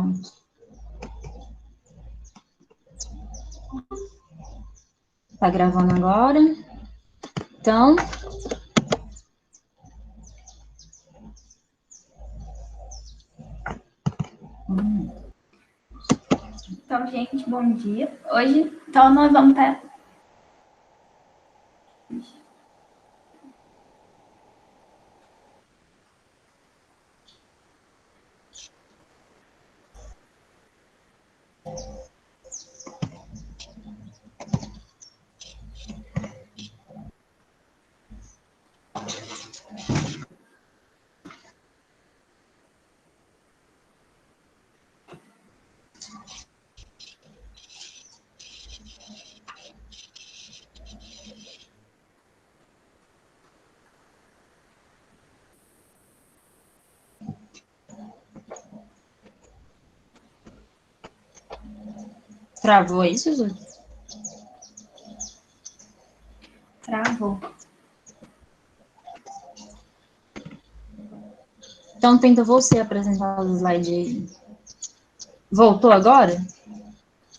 Pronto. Tá gravando agora. Então... Então, gente, bom dia. Hoje, então, nós vamos estar... Travou aí, Suzu? Travou. Então, tenta você apresentar o slide aí. Voltou agora?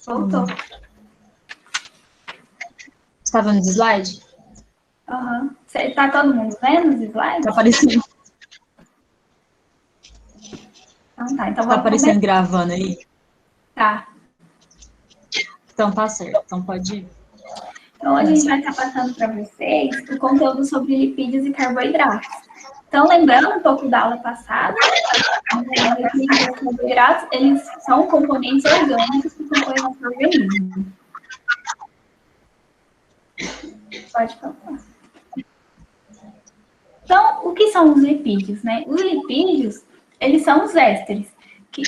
Voltou. Estava no slide? Aham. Tá todo mundo vendo os slides? Tá aparecendo. Então tá, então Tá vamos aparecendo começar. gravando aí? Tá. Então tá certo. Então pode ir. Então, hoje a gente vai estar passando para vocês o conteúdo sobre lipídios e carboidratos. Então, lembrando um pouco da aula passada, os lipídios e os carboidratos, eles são componentes orgânicos que compõem o nosso organismo. Pode falar. Então, o que são os lipídios, né? Os lipídios, eles são os ésteres,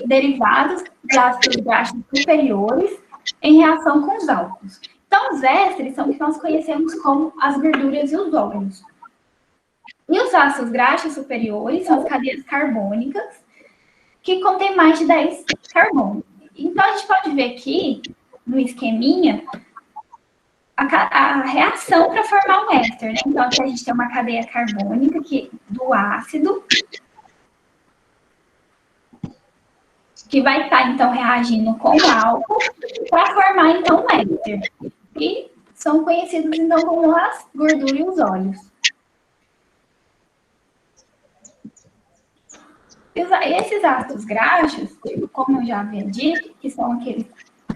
derivados de ácidos graxos superiores em reação com os álcools. Então, os ésteres são o que nós conhecemos como as gorduras e os óleos. E os ácidos graxos superiores são as cadeias carbônicas, que contêm mais de 10 carbonos. Então, a gente pode ver aqui, no esqueminha, a reação para formar um éster, né? Então, aqui a gente tem uma cadeia carbônica do ácido, que vai estar, então, reagindo com o álcool para formar, então, um éster. E são conhecidos, então, como as gorduras e os óleos. Esses ácidos graxos, como eu já havia dito, que são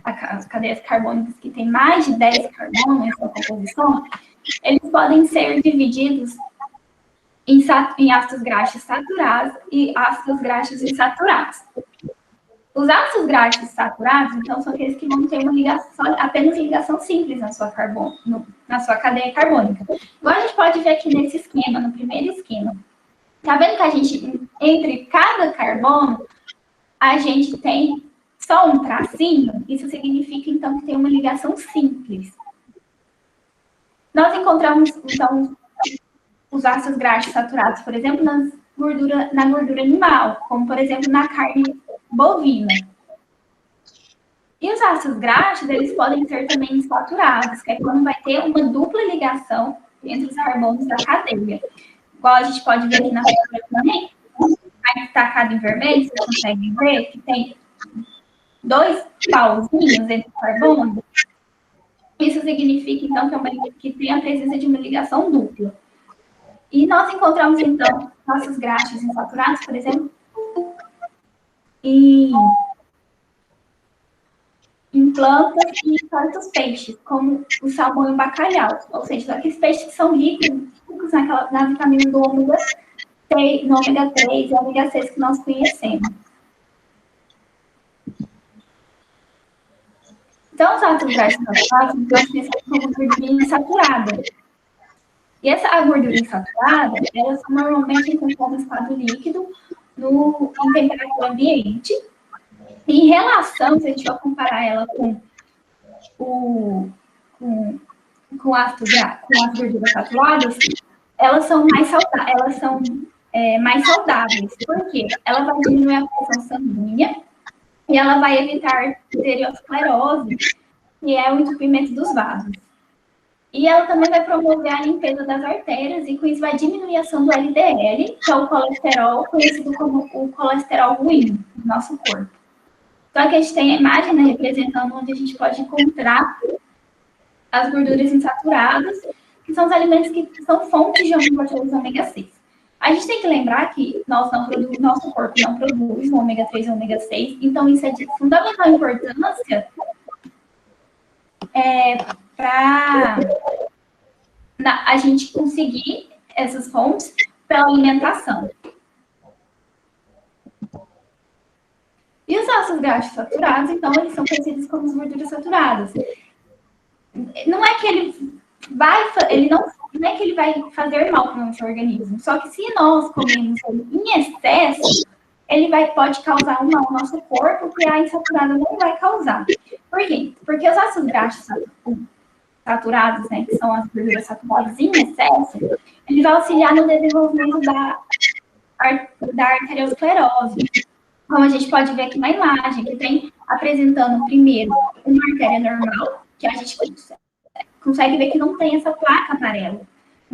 as cadeias carbônicas que têm mais de 10 carbonos em sua composição, eles podem ser divididos em ácidos graxos saturados e ácidos graxos insaturados. Os ácidos graxos saturados, então, são aqueles que vão ter uma ligação, apenas ligação simples na sua cadeia carbônica. Igual a gente pode ver aqui nesse esquema, no primeiro esquema. Tá vendo que a gente, entre cada carbono, a gente tem só um tracinho? Isso significa, então, que tem uma ligação simples. Nós encontramos, então, os ácidos graxos saturados, por exemplo, na gordura animal, como, por exemplo, na carne bovina. E os ácidos graxos, eles podem ser também insaturados, que é quando vai ter uma dupla ligação entre os carbonos da cadeia. Igual a gente pode ver aqui na figura também, aí destacado em vermelho, vocês conseguem ver que tem 2 pauzinhos entre os carbonos. Isso significa, então, que tem a presença de uma ligação dupla. E nós encontramos, então, ácidos graxos insaturados, por exemplo, em plantas e certos peixes, como o salmão e o bacalhau. Ou seja, aqueles peixes que são ricos na vitamina do ômega 3 e ômega 6 que nós conhecemos. Então, os ácidos graxos saturados são conhecidos como gordura insaturada. E a gordura insaturada, elas são normalmente encontradas em estado líquido, em temperatura ambiente. Em relação, se a gente for comparar ela com as gorduras saturadas, elas são mais saudáveis. Por quê? Ela vai diminuir a pressão sanguínea e ela vai evitar arteriosclerose, que é o entupimento dos vasos. E ela também vai promover a limpeza das artérias e com isso vai diminuir a ação do LDL, que é o colesterol conhecido como o colesterol ruim do nosso corpo. Então, aqui a gente tem a imagem, né, representando onde a gente pode encontrar as gorduras insaturadas, que são os alimentos que são fontes de ômega 3 e ômega 6. A gente tem que lembrar que nosso corpo não produz o ômega 3 e o ômega 6, então isso é de fundamental importância para a gente conseguir essas fontes pela alimentação. E os ácidos graxos saturados, então, eles são conhecidos como as gorduras saturadas. Não é que não é que ele vai fazer mal para o nosso organismo, só que se nós comemos ele em excesso, ele pode causar um mal ao nosso corpo que a insaturada não vai causar. Por quê? Porque os ácidos graxos saturados, né, que são as gorduras saturadas em excesso, ele vai auxiliar no desenvolvimento da arteriosclerose. Como a gente pode ver aqui na imagem, que tem apresentando primeiro uma artéria normal, que a gente consegue ver que não tem essa placa amarela,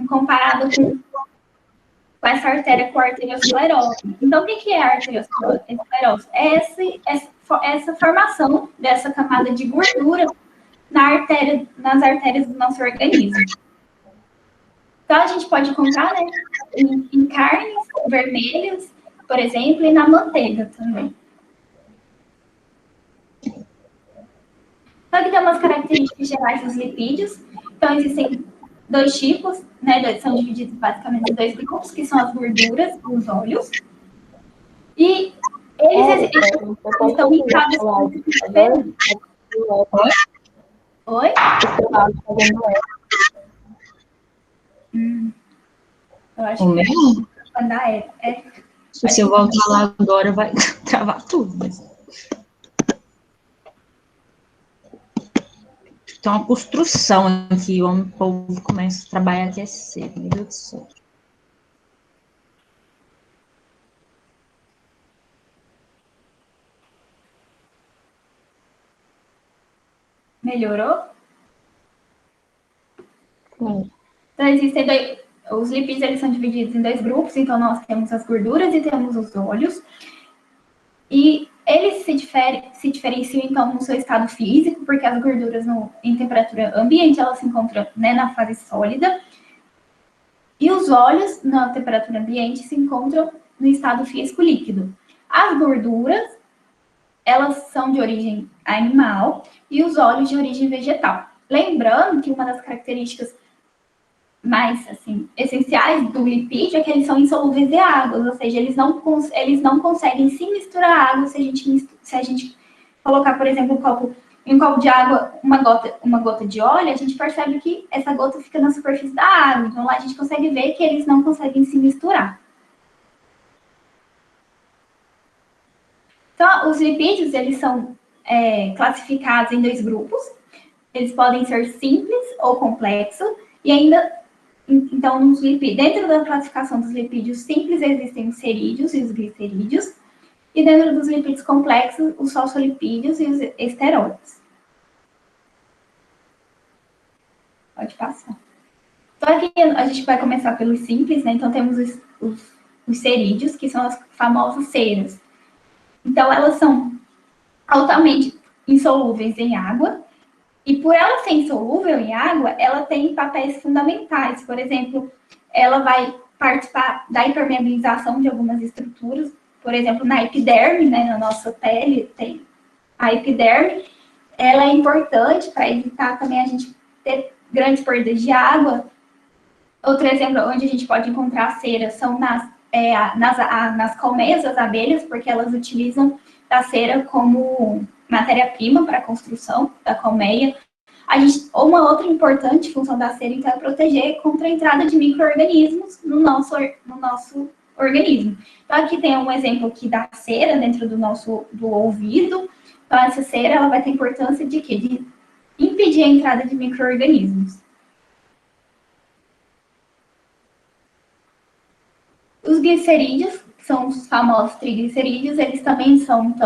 comparado com essa artéria com a arteriosclerose. Então, o que é a arteriosclerose? É essa formação dessa camada de gordura nas artérias do nosso organismo. Então, a gente pode encontrar, né, em carnes vermelhas, por exemplo, e na manteiga também. Então, aqui tem umas características gerais dos lipídios. Então, existem dois tipos, né? São divididos basicamente em dois grupos, que são as gorduras e os óleos. E eles estão ligados com Oi? Eu acho o mesmo? Se eu voltar lá agora, vai travar tudo. Mas... tem uma construção aqui, o povo começa a trabalhar até cedo, meu Deus do céu. Melhorou? Sim. Então, existem os lipídios, eles são divididos em dois grupos, então nós temos as gorduras e temos os óleos. E eles se diferenciam, então, no seu estado físico, porque as gorduras em temperatura ambiente, elas se encontram, né, na fase sólida, e os óleos, na temperatura ambiente, se encontram no estado físico líquido. As gorduras, elas são de origem animal, e os óleos de origem vegetal. Lembrando que uma das características mais, assim, essenciais do lipídio é que eles são insolúveis em água, ou seja, eles não conseguem se misturar à água se a gente colocar, por exemplo, em um copo de água, uma gota de óleo, a gente percebe que essa gota fica na superfície da água, então lá a gente consegue ver que eles não conseguem se misturar. Então, os lipídios, eles são classificados em dois grupos, eles podem ser simples ou complexos, e ainda... Então, dentro da classificação dos lipídios simples, existem os cerídeos e os glicerídeos. E dentro dos lipídios complexos, os fosfolipídios e os esteroides. Pode passar. Então, aqui a gente vai começar pelos simples, né? Então, temos os cerídeos, que são as famosas ceras. Então, elas são altamente insolúveis em água. E por ela ser insolúvel em água, ela tem papéis fundamentais. Por exemplo, ela vai participar da impermeabilização de algumas estruturas. Por exemplo, na epiderme, né, na nossa pele, tem a epiderme. Ela é importante para evitar também a gente ter grandes perdas de água. Outro exemplo onde a gente pode encontrar cera são nas colmeias das abelhas, porque elas utilizam da cera como matéria-prima para a construção da colmeia. Uma outra importante função da cera, então, é proteger contra a entrada de micro-organismos no nosso organismo. Então, aqui tem um exemplo aqui da cera dentro do ouvido. Então, essa cera ela vai ter importância de quê? De impedir a entrada de micro-organismos. Os glicerídeos, que são os famosos triglicerídeos, eles também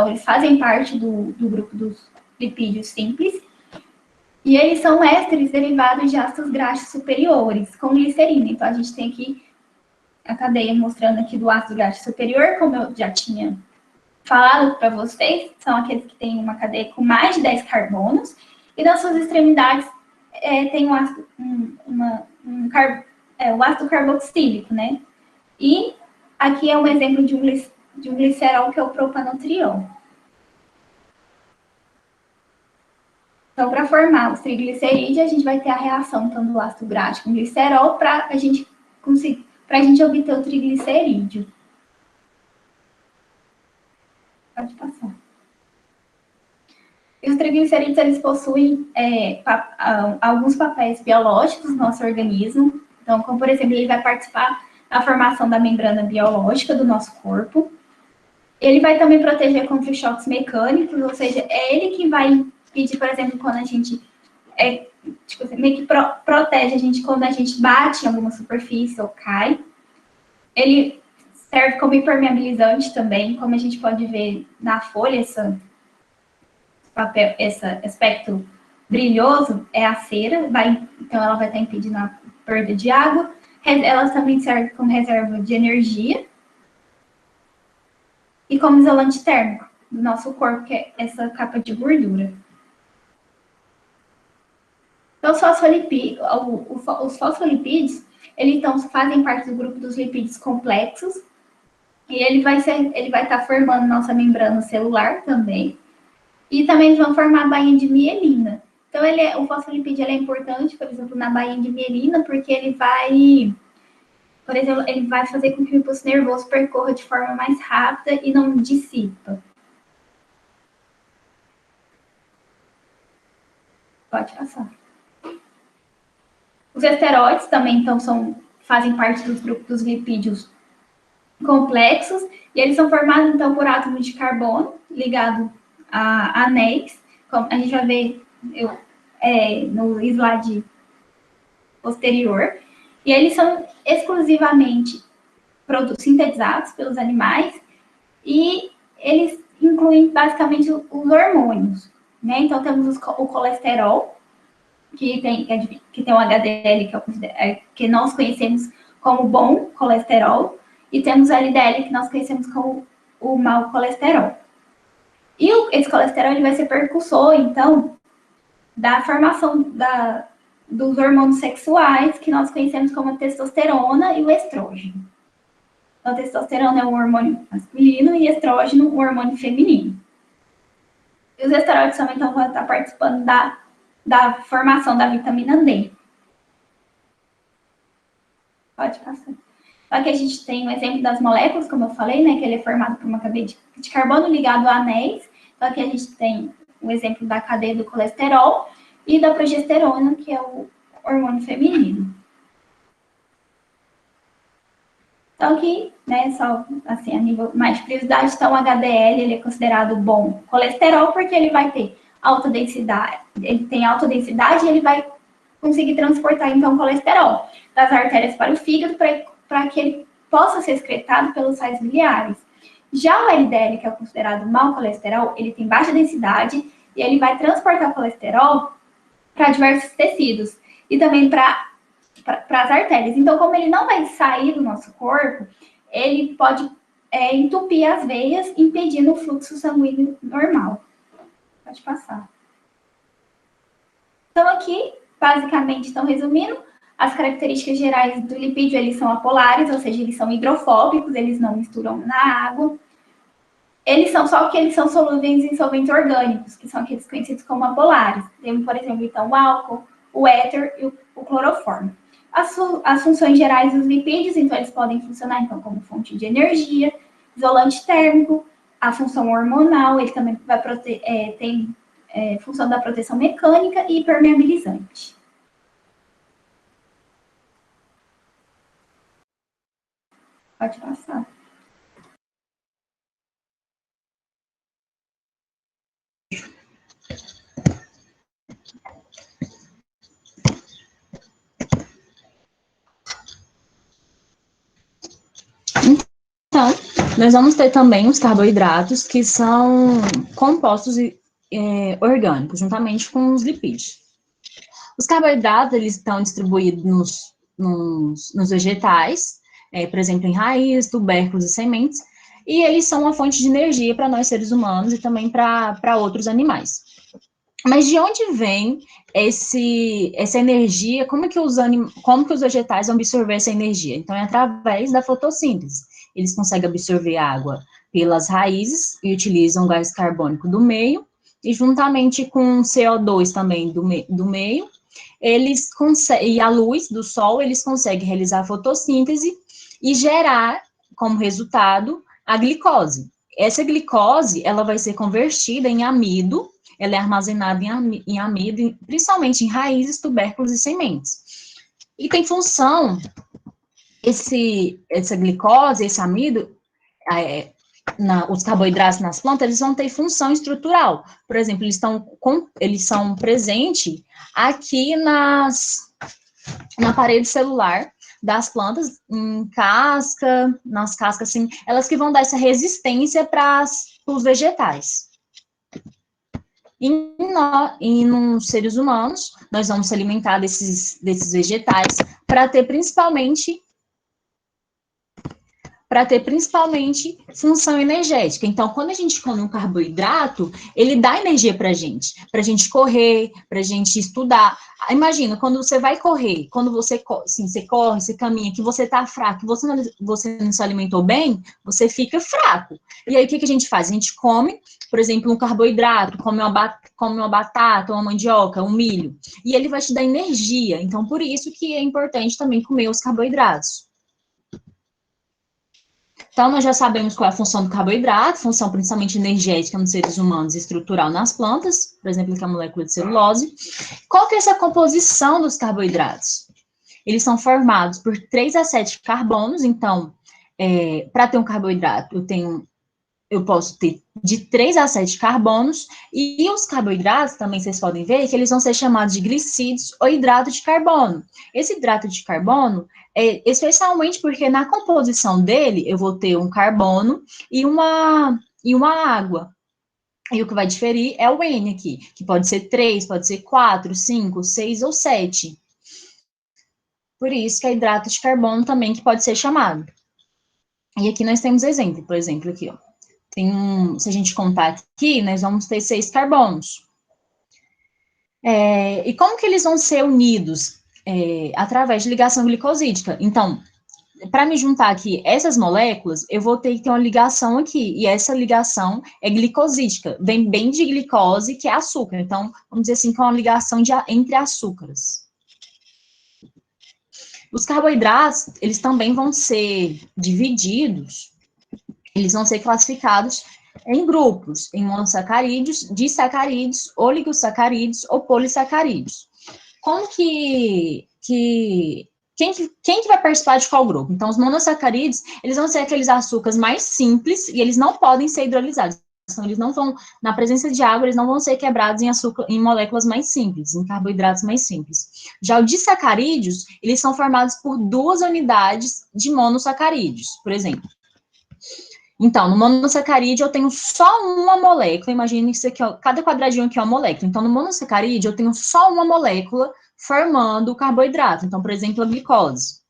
eles fazem parte do grupo dos lipídios simples, e eles são ésteres derivados de ácidos graxos superiores, com glicerina. Então, a gente tem aqui a cadeia mostrando aqui do ácido graxo superior, como eu já tinha falado para vocês, são aqueles que têm uma cadeia com mais de 10 carbonos, e nas suas extremidades tem o ácido carboxílico, né? E aqui é um exemplo de um glicerol, que é o propanotriol. Então, para formar os triglicerídeos, a gente vai ter a reação então, do ácido gráfico com glicerol para a gente obter o triglicerídeo. Pode passar. E os triglicerídeos, eles possuem alguns papéis biológicos no nosso organismo. Então, como, por exemplo, ele vai participar da formação da membrana biológica do nosso corpo. Ele vai também proteger contra os choques mecânicos, ou seja, é ele que vai pedir, por exemplo, quando a gente meio que protege a gente quando a gente bate em alguma superfície ou cai. Ele serve como impermeabilizante também, como a gente pode ver na folha, esse aspecto brilhoso é a cera, então ela vai estar impedindo a perda de água. Ela também serve como reserva de energia e como isolante térmico do nosso corpo, que é essa capa de gordura. Então, os fosfolipídios, eles então fazem parte do grupo dos lipídios complexos, e ele vai estar formando nossa membrana celular também, e também eles vão formar a bainha de mielina. Então, o fosfolipídio é importante, por exemplo, na bainha de mielina, porque ele vai fazer com que o impulso nervoso percorra de forma mais rápida e não dissipa. Pode passar. Os esteroides também, então, fazem parte dos grupos dos lipídios complexos, e eles são formados, então, por átomos de carbono ligado a anéis, como a gente vai ver no slide posterior, e eles são exclusivamente sintetizados pelos animais, e eles incluem, basicamente, os hormônios, né? Então, temos o colesterol, que tem um HDL, que nós conhecemos como bom colesterol, e temos o LDL, que nós conhecemos como o mau colesterol. E esse colesterol ele vai ser precursor, então, da formação dos hormônios sexuais, que nós conhecemos como a testosterona e o estrógeno. Então, a testosterona é um hormônio masculino e estrógeno um hormônio feminino. E os esteroides também vão estar participando da formação da vitamina D. Pode passar. Aqui a gente tem um exemplo das moléculas, como eu falei, né, que ele é formado por uma cadeia de carbono ligado a anéis. Então, aqui a gente tem um exemplo da cadeia do colesterol e da progesterona, que é o hormônio feminino. Então, aqui, né, só assim, a nível mais de curiosidade, então o HDL ele é considerado bom colesterol porque ele vai ter alta densidade, ele tem alta densidade e ele vai conseguir transportar, então, colesterol das artérias para o fígado para que ele possa ser excretado pelos sais biliares. Já o LDL, que é considerado mau colesterol, ele tem baixa densidade e ele vai transportar colesterol para diversos tecidos e também para as artérias. Então, como ele não vai sair do nosso corpo, ele pode entupir as veias, impedindo o fluxo sanguíneo normal. Pode passar. Então, aqui, basicamente, estão resumindo, as características gerais do lipídio, eles são apolares, ou seja, eles são hidrofóbicos, eles não misturam na água. Eles são solúveis em solventes orgânicos, que são aqueles conhecidos como apolares. Temos, por exemplo, então, o álcool, o éter e o cloroformo. As funções gerais dos lipídios, então, eles podem funcionar então, como fonte de energia, isolante térmico, a função hormonal, ele também tem função da proteção mecânica e permeabilizante. Pode passar. Então, nós vamos ter também os carboidratos, que são compostos orgânicos, juntamente com os lipídios. Os carboidratos, eles estão distribuídos nos vegetais, por exemplo, em raiz, tubérculos e sementes, e eles são uma fonte de energia para nós seres humanos e também para outros animais. Mas de onde vem essa energia? Como que os vegetais vão absorver essa energia? Então, é através da fotossíntese. Eles conseguem absorver água pelas raízes e utilizam o gás carbônico do meio, e juntamente com CO2 também do meio, eles conseguem, e a luz do sol, eles conseguem realizar a fotossíntese e gerar, como resultado, a glicose. Essa glicose, ela vai ser convertida em amido, ela é armazenada em amido, principalmente em raízes, tubérculos e sementes. E tem função, essa glicose, esse amido, os carboidratos nas plantas, eles vão ter função estrutural. Por exemplo, eles são presentes aqui na parede celular das plantas, nas cascas, assim, elas que vão dar essa resistência para os vegetais. E nos seres humanos, nós vamos se alimentar desses vegetais para ter principalmente função energética. Então, quando a gente come um carboidrato, ele dá energia para a gente correr, para a gente estudar. Imagina, quando você vai correr, quando você corre, você caminha, que você está fraco, você não se alimentou bem, você fica fraco. E aí, o que a gente faz? A gente come, por exemplo, um carboidrato, come uma batata, uma mandioca, um milho, e ele vai te dar energia. Então, por isso que é importante também comer os carboidratos. Então, nós já sabemos qual é a função do carboidrato, função principalmente energética nos seres humanos e estrutural nas plantas, por exemplo, que é a molécula de celulose. Qual que é essa composição dos carboidratos? Eles são formados por 3 a 7 carbonos, então, para ter um carboidrato, eu posso ter de 3 a 7 carbonos, e os carboidratos, também vocês podem ver, que eles vão ser chamados de glicídios ou hidrato de carbono. Esse hidrato de carbono é especialmente porque na composição dele, eu vou ter um carbono e uma água. E o que vai diferir é o N aqui, que pode ser 3, pode ser 4, 5, 6 ou 7. Por isso que é hidrato de carbono também que pode ser chamado. E aqui nós temos exemplo, por exemplo, aqui, ó. Se a gente contar aqui, nós vamos ter 6 carbonos. E como que eles vão ser unidos? Através de ligação glicosídica. Então, para me juntar aqui essas moléculas, eu vou ter que ter uma ligação aqui, e essa ligação é glicosídica, vem bem de glicose, que é açúcar. Então, vamos dizer assim, que é uma ligação entre açúcares. Os carboidratos, eles também vão ser divididos, eles vão ser classificados em grupos, em monossacarídeos, disacarídeos, oligosacarídeos ou polissacarídeos. Como quem que vai participar de qual grupo? Então, os monossacarídeos, eles vão ser aqueles açúcares mais simples e eles não podem ser hidrolisados. Então, eles não vão, na presença de água, eles não vão ser quebrados em moléculas mais simples, em carboidratos mais simples. Já os disacarídeos, eles são formados por 2 unidades de monossacarídeos, por exemplo. Então, no monossacarídeo, eu tenho só uma molécula, imagina isso aqui, ó, cada quadradinho aqui é uma molécula. Então, no monossacarídeo, eu tenho só uma molécula formando o carboidrato. Então, por exemplo, a glicose.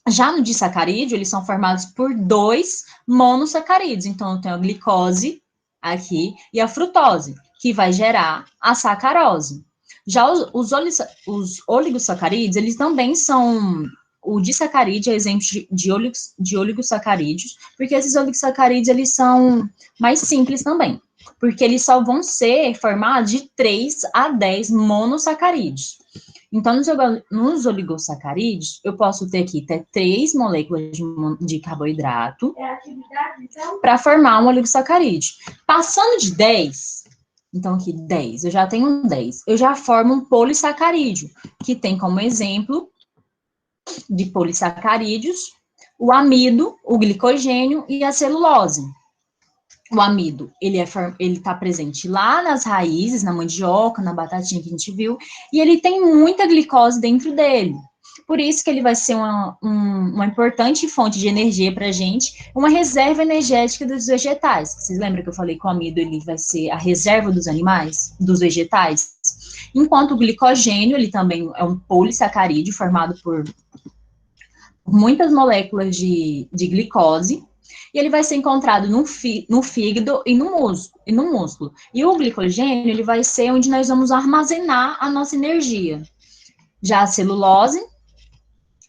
Já no disacarídeo, eles são formados por 2 monossacarídeos. Então, eu tenho a glicose aqui e a frutose, que vai gerar a sacarose. Já os oligosacarídeos, eles também são... O disacarídeo é exemplo de oligosacarídeos, porque esses oligosacarídeos, eles são mais simples também, porque eles só vão ser formados de 3 a 10 monossacarídeos. Então, nos oligosacarídeos, eu posso ter aqui até 3 moléculas de carboidrato para formar um oligosacarídeo. Passando de 10, então aqui 10, eu já tenho 10, eu já formo um polissacarídeo, que tem como exemplo de polissacarídeos, o amido, o glicogênio e a celulose. O amido, ele está presente lá nas raízes, na mandioca, na batatinha que a gente viu, e ele tem muita glicose dentro dele. Por isso que ele vai ser uma importante fonte de energia para a gente, uma reserva energética dos vegetais. Vocês lembram que eu falei que o amido ele vai ser a reserva dos animais, dos vegetais? Enquanto o glicogênio, ele também é um polissacarídeo formado por muitas moléculas de glicose, e ele vai ser encontrado no fígado e no músculo. E o glicogênio, ele vai ser onde nós vamos armazenar a nossa energia. Já a celulose,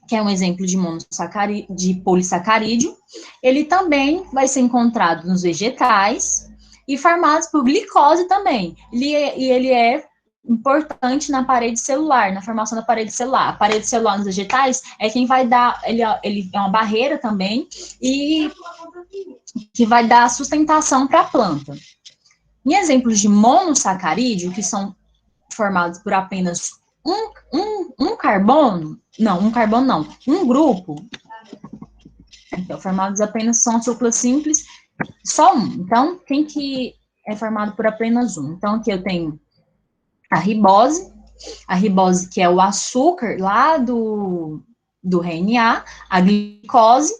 que é um exemplo de polissacarídeo, ele também vai ser encontrado nos vegetais e formado por glicose também. Ele é importante na parede celular, na formação da parede celular. A parede celular nos vegetais é quem vai dar, ele é uma barreira também, e que vai dar sustentação para a planta. Em exemplos de monossacarídeo, que são formados por apenas um carbono, um grupo, então, formados apenas são açúcares simples, só um. Então, quem que é formado por apenas um? Então, aqui eu tenho a ribose que é o açúcar lá do RNA, a glicose,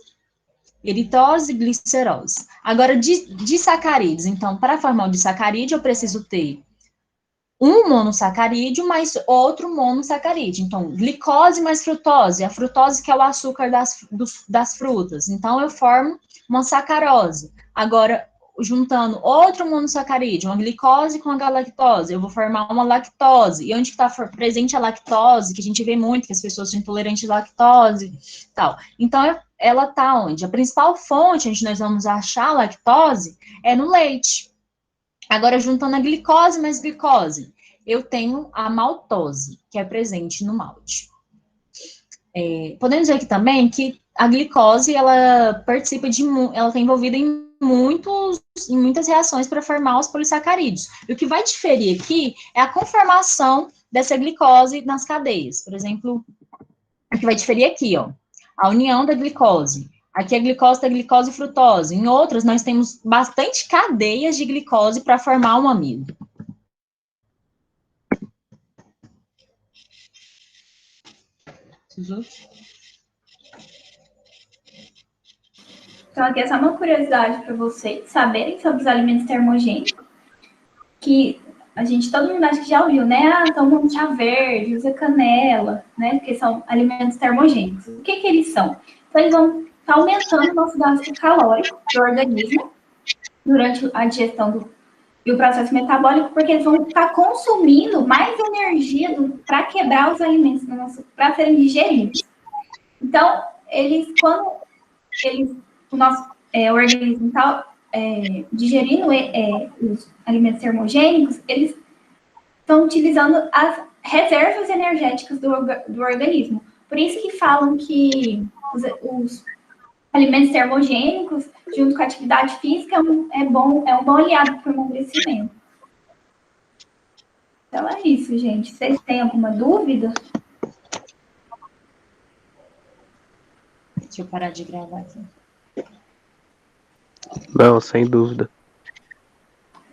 eritose e glicerose. Agora, de sacarídeos. Então, para formar o disacarídeo, eu preciso ter um monossacarídeo mais outro monossacarídeo. Então, glicose mais frutose. A frutose que é o açúcar das frutas. Então, eu formo uma sacarose. Agora, juntando outro monossacarídeo, uma glicose com a galactose, eu vou formar uma lactose. E onde está presente a lactose, que a gente vê muito, que as pessoas são intolerantes à lactose, tal. Então, ela está onde? A principal fonte onde nós vamos achar a lactose é no leite. Agora, juntando a glicose mais glicose, eu tenho a maltose, que é presente no malte. Podemos dizer aqui também que a glicose, ela participa ela está envolvida em muitas reações para formar os polissacarídeos. E o que vai diferir aqui é a conformação dessa glicose nas cadeias. Por exemplo, o que vai diferir aqui, ó, a união da glicose. Aqui a glicose da glicose e frutose. Em outras, nós temos bastante cadeias de glicose para formar um amido. Então, aqui é só uma curiosidade para vocês saberem sobre os alimentos termogênicos, que todo mundo acha que já ouviu, né? Ah, toma um chá verde, usa canela, né? Porque são alimentos termogênicos. O que eles são? Então, eles vão estar aumentando o nosso gasto calórico do organismo durante a digestão e o processo metabólico, porque eles vão estar consumindo mais energia para quebrar os alimentos para serem digeridos. Então, o nosso organismo está digerindo os alimentos termogênicos, eles estão utilizando as reservas energéticas do organismo. Por isso que falam que os alimentos termogênicos, junto com a atividade física, é um bom aliado para o emagrecimento. Então é isso, gente. Vocês têm alguma dúvida? Deixa eu parar de gravar aqui. Não, sem dúvida.